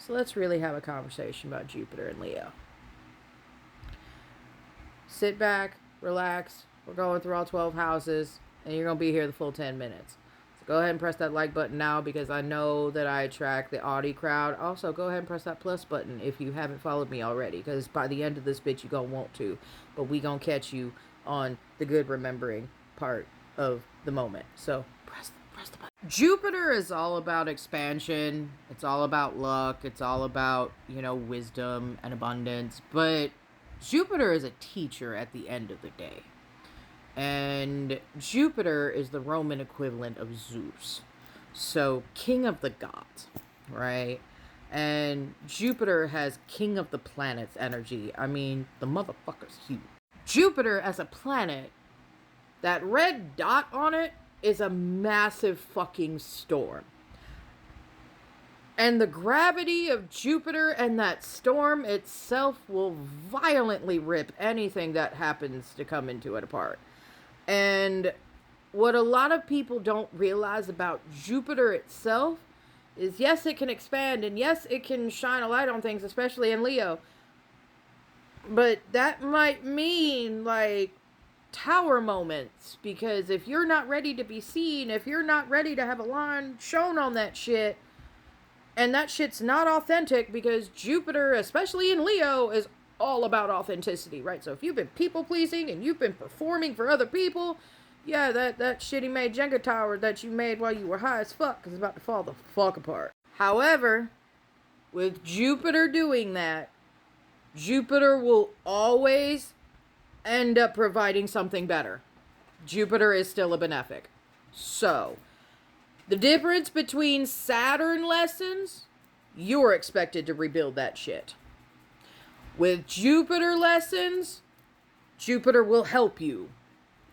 So let's really have a conversation about Jupiter and Leo. Sit back, relax. We're going through all 12 houses, and you're going to be here the full 10 minutes. So go ahead and press that like button now, because I know that I attract the Audi crowd. Also, go ahead and press that plus button if you haven't followed me already, because by the end of this bitch, you're going to want to. But we going to catch you on the good remembering part of the moment. So press the button. Jupiter is all about expansion. It's all about luck. It's all about, wisdom and abundance. But Jupiter is a teacher at the end of the day. And Jupiter is the Roman equivalent of Zeus. So, king of the gods, right? And Jupiter has king of the planets energy. I mean, the motherfucker's huge. Jupiter as a planet, that red dot on it is a massive fucking storm. And the gravity of Jupiter and that storm itself will violently rip anything that happens to come into it apart. And what a lot of people don't realize about Jupiter itself is, yes, it can expand, and yes, it can shine a light on things, especially in Leo. But that might mean, tower moments, because if you're not ready to be seen, if you're not ready to have a line shown on that shit, and that shit's not authentic, because Jupiter, especially in Leo, is all about authenticity, right? So if you've been people pleasing and you've been performing for other people, yeah, that shitty made Jenga tower that you made while you were high as fuck is about to fall the fuck apart. However, with Jupiter doing that, Jupiter will always end up providing something better. Jupiter is still a benefic. So, the difference between Saturn lessons, you're expected to rebuild that shit. With Jupiter lessons, Jupiter will help you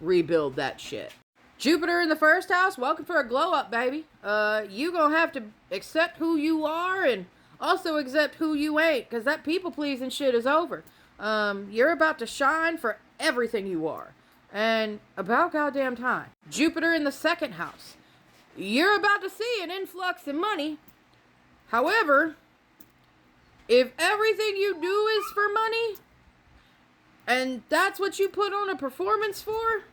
rebuild that shit. Jupiter in the first house, welcome for a glow up, baby. You gonna have to accept who you are and also accept who you ain't, because that people pleasing shit is over. You're about to shine for everything you are. And about goddamn time. Jupiter in the second house. You're about to see an influx in money. However, if everything you do is for money, and that's what you put on a performance for,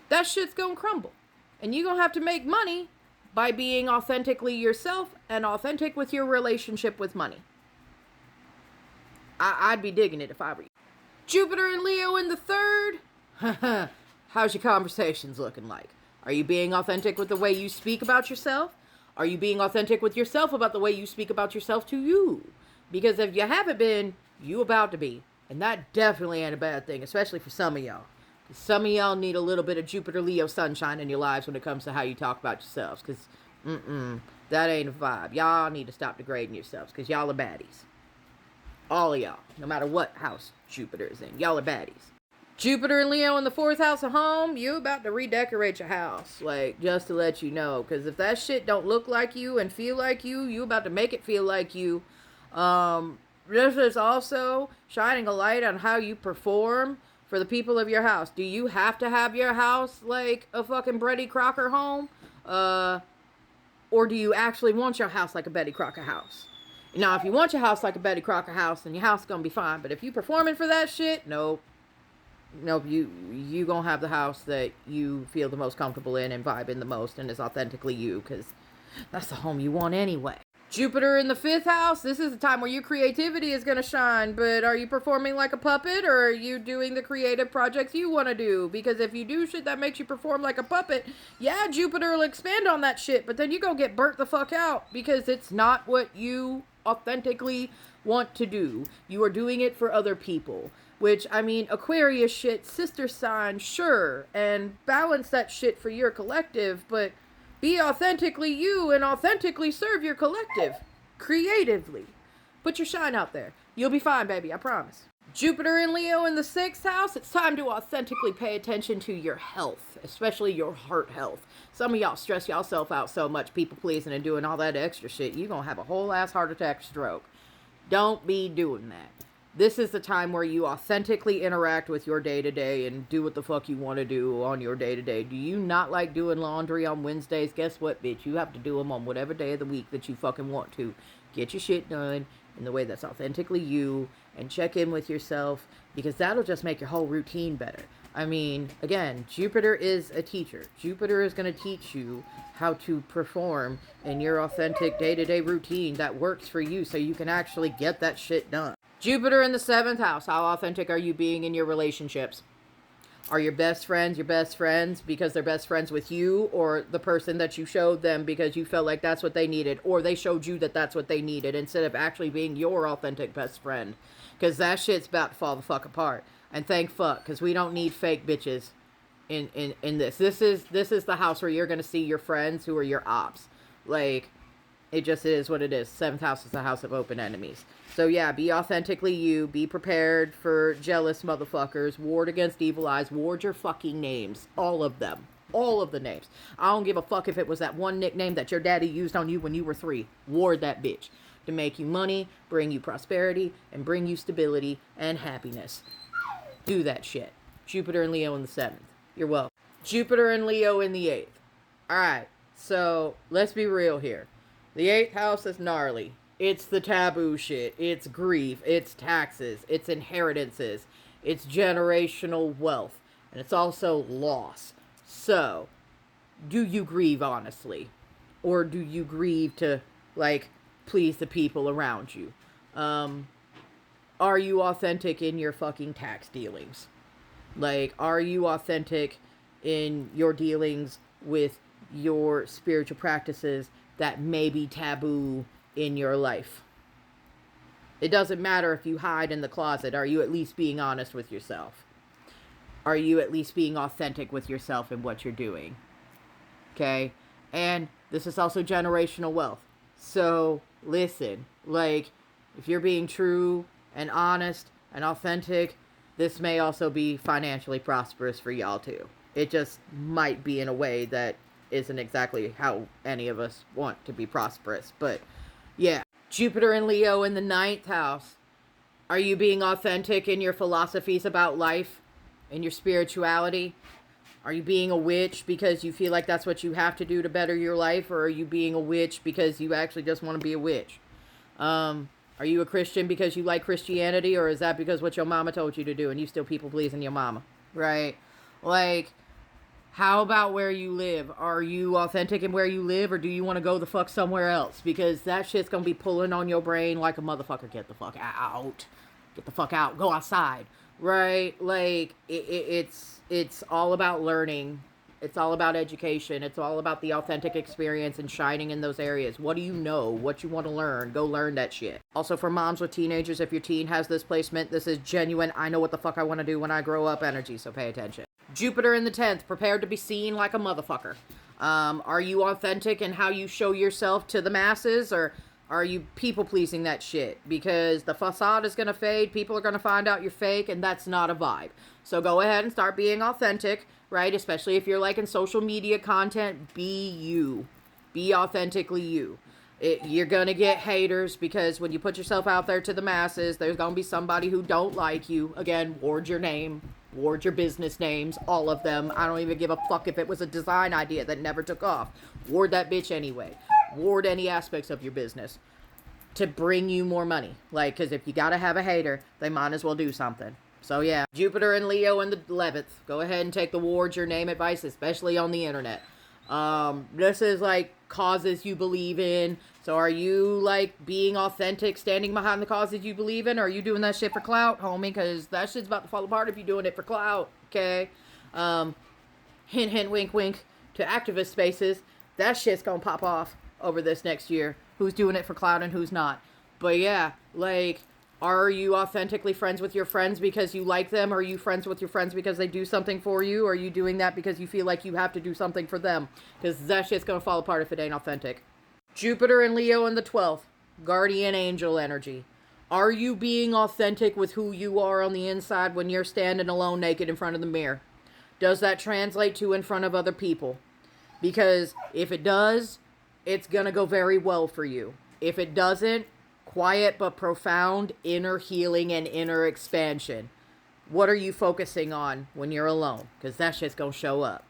that shit's gonna crumble. And you're gonna have to make money by being authentically yourself and authentic with your relationship with money. I'd be digging it if I were you. Jupiter and Leo in the third. How's your conversations looking like? Are you being authentic with the way you speak about yourself? Are you being authentic with yourself about the way you speak about yourself to you? Because if you haven't been, you about to be. And that definitely ain't a bad thing, especially for some of y'all. Some of y'all need a little bit of Jupiter Leo sunshine in your lives when it comes to how you talk about yourselves. Because, that ain't a vibe. Y'all need to stop degrading yourselves, because y'all are baddies. All of y'all. No matter what house Jupiter is in. Y'all are baddies. Jupiter and Leo in the fourth house of home, you about to redecorate your house. Just to let you know. Because if that shit don't look like you and feel like you about to make it feel like you. This is also shining a light on how you perform for the people of your house. Do you have to have your house like a fucking Betty Crocker home? Or do you actually want your house like a Betty Crocker house? Now, if you want your house like a Betty Crocker house, then your house is going to be fine. But if you performing for that shit, nope, you going to have the house that you feel the most comfortable in and vibe in the most and is authentically you, because that's the home you want anyway. Jupiter in the fifth house, this is the time where your creativity is going to shine, but are you performing like a puppet, or are you doing the creative projects you want to do? Because if you do shit that makes you perform like a puppet, yeah, Jupiter will expand on that shit, but then you go get burnt the fuck out, because it's not what you authentically want to do. You are doing it for other people, which, Aquarius shit, sister sign, sure, and balance that shit for your collective, but be authentically you and authentically serve your collective creatively. Put your shine out there. You'll be fine, baby, I promise. Jupiter and Leo in the sixth house, it's time to authentically pay attention to your health, especially your heart health. Some of y'all stress yourself out so much, people pleasing and doing all that extra shit, you're gonna have a whole ass heart attack, stroke. Don't be doing that. This is the time where you authentically interact with your day-to-day and do what the fuck you want to do on your day-to-day. Do you not like doing laundry on Wednesdays? Guess what, bitch? You have to do them on whatever day of the week that you fucking want to. Get your shit done in the way that's authentically you, and check in with yourself, because that'll just make your whole routine better. I mean, again, Jupiter is a teacher. Jupiter is going to teach you how to perform in your authentic day-to-day routine that works for you, so you can actually get that shit done. Jupiter in the 7th house. How authentic are you being in your relationships? Are your best friends because they're best friends with you, or the person that you showed them because you felt like that's what they needed, or they showed you that that's what they needed, instead of actually being your authentic best friend? Because that shit's about to fall the fuck apart. And thank fuck, because we don't need fake bitches in this. This is the house where you're going to see your friends who are your ops. Like, it just is what it is. 7th house is the house of open enemies. So yeah, be authentically you. Be prepared for jealous motherfuckers. Ward against evil eyes. Ward your fucking names. All of them. All of the names. I don't give a fuck if it was that one nickname that your daddy used on you when you were 3. Ward that bitch. To make you money, bring you prosperity, and bring you stability and happiness. Do that shit. Jupiter and Leo in the 7th. You're welcome. Jupiter and Leo in the 8th. Alright, so let's be real here. The 8th house is gnarly. It's the taboo shit. It's grief. It's taxes. It's inheritances. It's generational wealth. And it's also loss. So, do you grieve honestly? Or do you grieve to, like, please the people around you? Are you authentic in your fucking tax dealings? Like, are you authentic in your dealings with your spiritual practices that may be taboo in your life? It doesn't matter if you hide in the closet. Are you at least being honest with yourself? Are you at least being authentic with yourself and what you're doing? Okay? And this is also generational wealth. So, listen, like, if you're being true and honest and authentic, this may also be financially prosperous for y'all too. It just might be in a way that isn't exactly how any of us want to be prosperous. But yeah, Jupiter and Leo in the 9th house. Are you being authentic in your philosophies about life, in your spirituality? Are you being a witch because you feel like that's what you have to do to better your life? Or are you being a witch because you actually just want to be a witch? Are you a Christian because you like Christianity, or is that because what your mama told you to do and you still people pleasing your mama? Right? Like, how about where you live? Are you authentic in where you live, or do you want to go the fuck somewhere else? Because that shit's gonna be pulling on your brain like a motherfucker. Get the fuck out. Get the fuck out. Go outside. Right? Like, it's all about learning. It's all about education. It's all about the authentic experience and shining in those areas. What do you know? What you want to learn? Go learn that shit. Also, for moms with teenagers, if your teen has this placement, this is genuine, I know what the fuck I want to do when I grow up energy, so pay attention. Jupiter in the 10th, prepared to be seen like a motherfucker. Are you authentic in how you show yourself to the masses, or are you people-pleasing that shit? Because the facade is going to fade, people are going to find out you're fake, and that's not a vibe. So go ahead and start being authentic, right? Especially if you're liking social media content, be you. Be authentically you. You're going to get haters, because when you put yourself out there to the masses, there's going to be somebody who don't like you. Again, ward your name. Ward your business names, all of them. I don't even give a fuck if it was a design idea that never took off. Ward that bitch anyway. Ward any aspects of your business to bring you more money. Like, because if you gotta have a hater, they might as well do something. So yeah, Jupiter and Leo in the 11th. Go ahead and take the ward your name advice, especially on the internet. This is like causes you believe in. So are you like being authentic, standing behind the causes you believe in? Or are you doing that shit for clout, homie? Because that shit's about to fall apart if you're doing it for clout, okay? Hint, hint, wink, wink to activist spaces. That shit's gonna pop off over this next year. Who's doing it for clout and who's not. But yeah, like, are you authentically friends with your friends because you like them? Are you friends with your friends because they do something for you? Or are you doing that because you feel like you have to do something for them? Because that shit's gonna fall apart if it ain't authentic. Jupiter and Leo in the 12th. Guardian angel energy. Are you being authentic with who you are on the inside when you're standing alone naked in front of the mirror? Does that translate to in front of other people? Because if it does, it's gonna go very well for you. If it doesn't, Quiet but profound inner healing and inner expansion. What are you focusing on when you're alone? Because that shit's going to show up.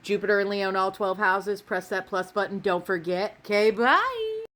Jupiter and Leo in all 12 houses. Press that plus button. Don't forget. Okay, bye.